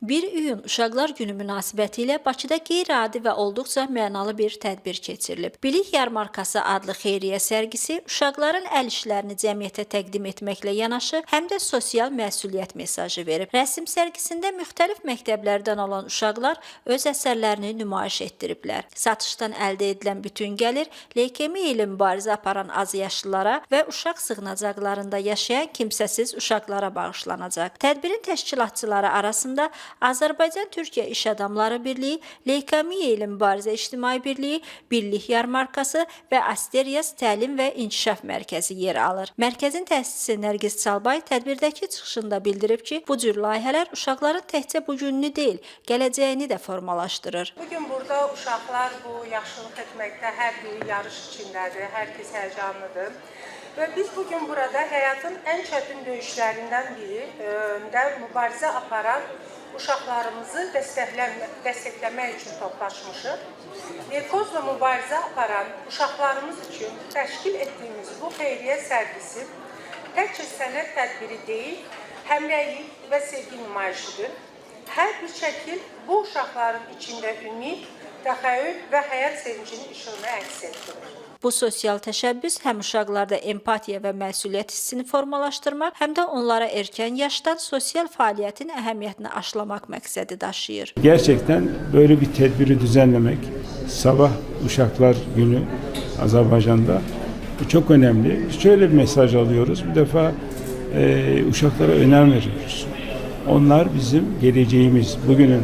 1 iyun Uşaqlar Günü münasibətilə Bakıda qeyri-adi və olduqca mənalı bir tədbir keçirilib. Bilik Yarmarkası adlı xeyriyyə sərgisi uşaqların əl işlərini cəmiyyətə təqdim etməklə yanaşı, həm də sosial məsuliyyət mesajı verib. Rəsm sərgisində müxtəlif məktəblərdən olan uşaqlar öz əsərlərini nümayiş etdiriblər. Satışdan əldə edilən bütün gəlir leykemiya ilə mübarizə aparan azyaşlılara və uşaq sığınacaqlarında yaşayan kimsəsiz uşaqlara bağışlanacaq. Tədbirin təşkilatçıları arasında Azərbaycan-Türkiyə İş Adamları Birliyi, Leykemiya ilə Mübarizə İctimai Birliyi, Bilik Yarmarkası və Asterias Təlim və İnkişaf Mərkəzi yer alır. Mərkəzin təsisçisi Nərgiz Çalbay tədbirdəki çıxışında bildirib ki, bu cür layihələr uşaqların təkcə bugününü deyil, gələcəyini də formalaşdırır. Bugün burada uşaqlar bu yaxşılıq etməkdə hər biri yarış içindədir, hər kəs həyəcanlıdır. Və biz bugün burada həyatın ən çətin döyüşlərindən birində mübarizə aparan uşaqlarımızı dəstəkləmək üçün toplaşmışıq. Narkozla mübarizə aparan uşaqlarımız üçün təşkil etdiyimiz bu xeyriyyə sərgisi təkcə sənət tədbiri deyil, həmrəylik və sevgi nümayişidir. Hər bir şəkil bu uşaqların içində ümid, təxəyyül və həyat sevincinin işığını əks etdirir. Bu sosial təşəbbüs həm uşaqlarda empatiya və məsuliyyət hissini formalaşdırmaq, həm də onlara erkən yaşdan sosial fəaliyyətin əhəmiyyətini aşılamaq məqsədi daşıyır. Gerçekten böyle bir tedbiri düzenlemek, sabah Uşaklar Günü Azerbaycan'da bu çok önemli. Şöyle bir mesaj alıyoruz, bir defa uşaklara önem veriyoruz. Onlar bizim geleceğimiz, bugünün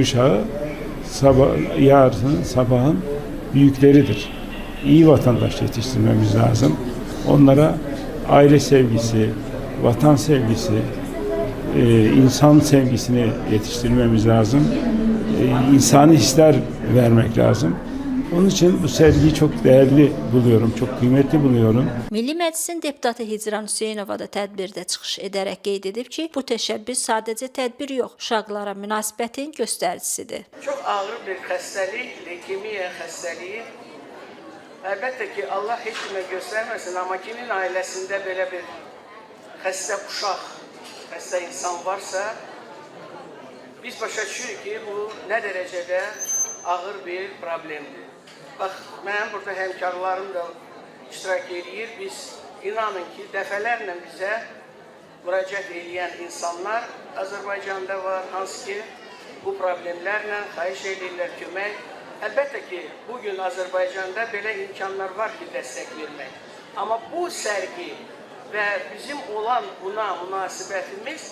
uşağı, yarın sabahın büyükleridir. İyi vatandaş yetiştirmemiz lazım. Onlara aile sevgisi, vatan sevgisi, insan sevgisini yetiştirmemiz lazım. İnsani hisler vermek lazım. Onun için bu sergiyi çok değerli buluyorum, çok kıymetli buluyorum. Milli Məclisin deputatı Hicran Hüseynova da tədbirdə çıxış edərək qeyd edib ki, bu təşəbbüs sadəcə tədbir yox, uşaqlara münasibətin göstəricisidir. Çox ağır bir xəstəlik, leykemiya xəstəliyi. Əlbəttə ki, Allah heç kimə göstərməsin, amma kimin ailəsində belə bir xəstə uşaq, xəstə insan varsa, biz başa düşürük ki, bu nə dərəcədə ağır bir problemdir. Bax, mənim burada həmkarlarım da iştirak edir. Biz inanın ki, dəfələrlə bizə müraciət edən insanlar Azərbaycanda var, hansı ki, bu problemlərlə xahiş edirlər kömək. Əlbəttə ki, bugün Azərbaycanda belə imkanlar var ki, dəstək vermək. Amma bu sərgi və bizim olan buna münasibətimiz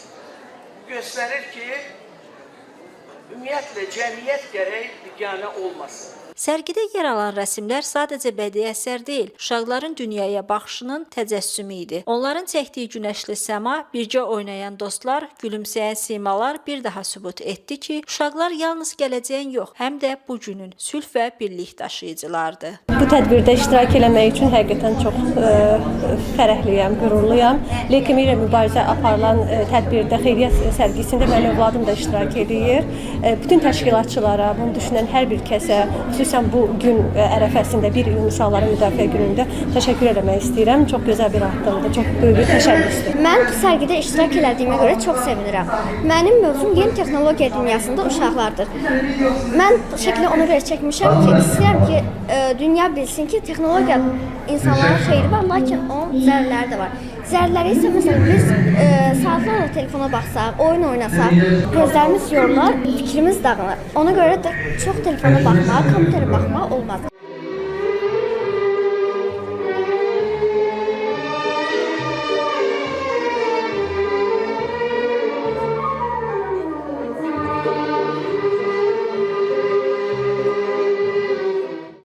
göstərir ki, ümumiyyətlə cəmiyyət gərək biganə olmasın. Sərgidə yer alan rəsmlər sadəcə bədii əsər deyil, uşaqların dünyaya baxışının təcəssümü idi. Onların çəkdiyi günəşli səma, bircə oynayan dostlar, gülümsəyən simalar bir daha sübut etdi ki, uşaqlar yalnız gələcəyin yox, həm də bu günün sülh və birlik daşıyıcılardır. Bu tədbirdə iştirak eləmək üçün həqiqətən çox fərəhliyəm, qürurluyam. Leykemiya ilə mübarizə aparılan tədbirdə, xeyriyyə sərgisində mənim övladım da iştirak edir. Bütün təşkilatçılara, bunu düşünən hər bir kəsə, xüsusən bu gün ərəfəsində 1 iyun Uşaqların Müdafiə Günündə təşəkkür etmək istəyirəm. Çox gözəl bir addımdır, çox böyük bir təşəbbüsdür. Mən bu sərgidə iştirak etdiyimə görə çox sevinirəm. Mənim mövzum yeni texnologiya dünyasında uşaqlardır. Mən bu şəkli ona görə çəkmişəm ki, istəyirəm ki, dünya bilsin ki, texnologiya insanların xeyri var, lakin onun zərərləri də var. Zərərləri isə məsələn biz saatlarla telefona baxsaq, oyun oynasaq, gözlərimiz yorular, fikrimiz dağılır. Ona görə də çox telefona baxmaq, kompüterə baxmaq olmaz.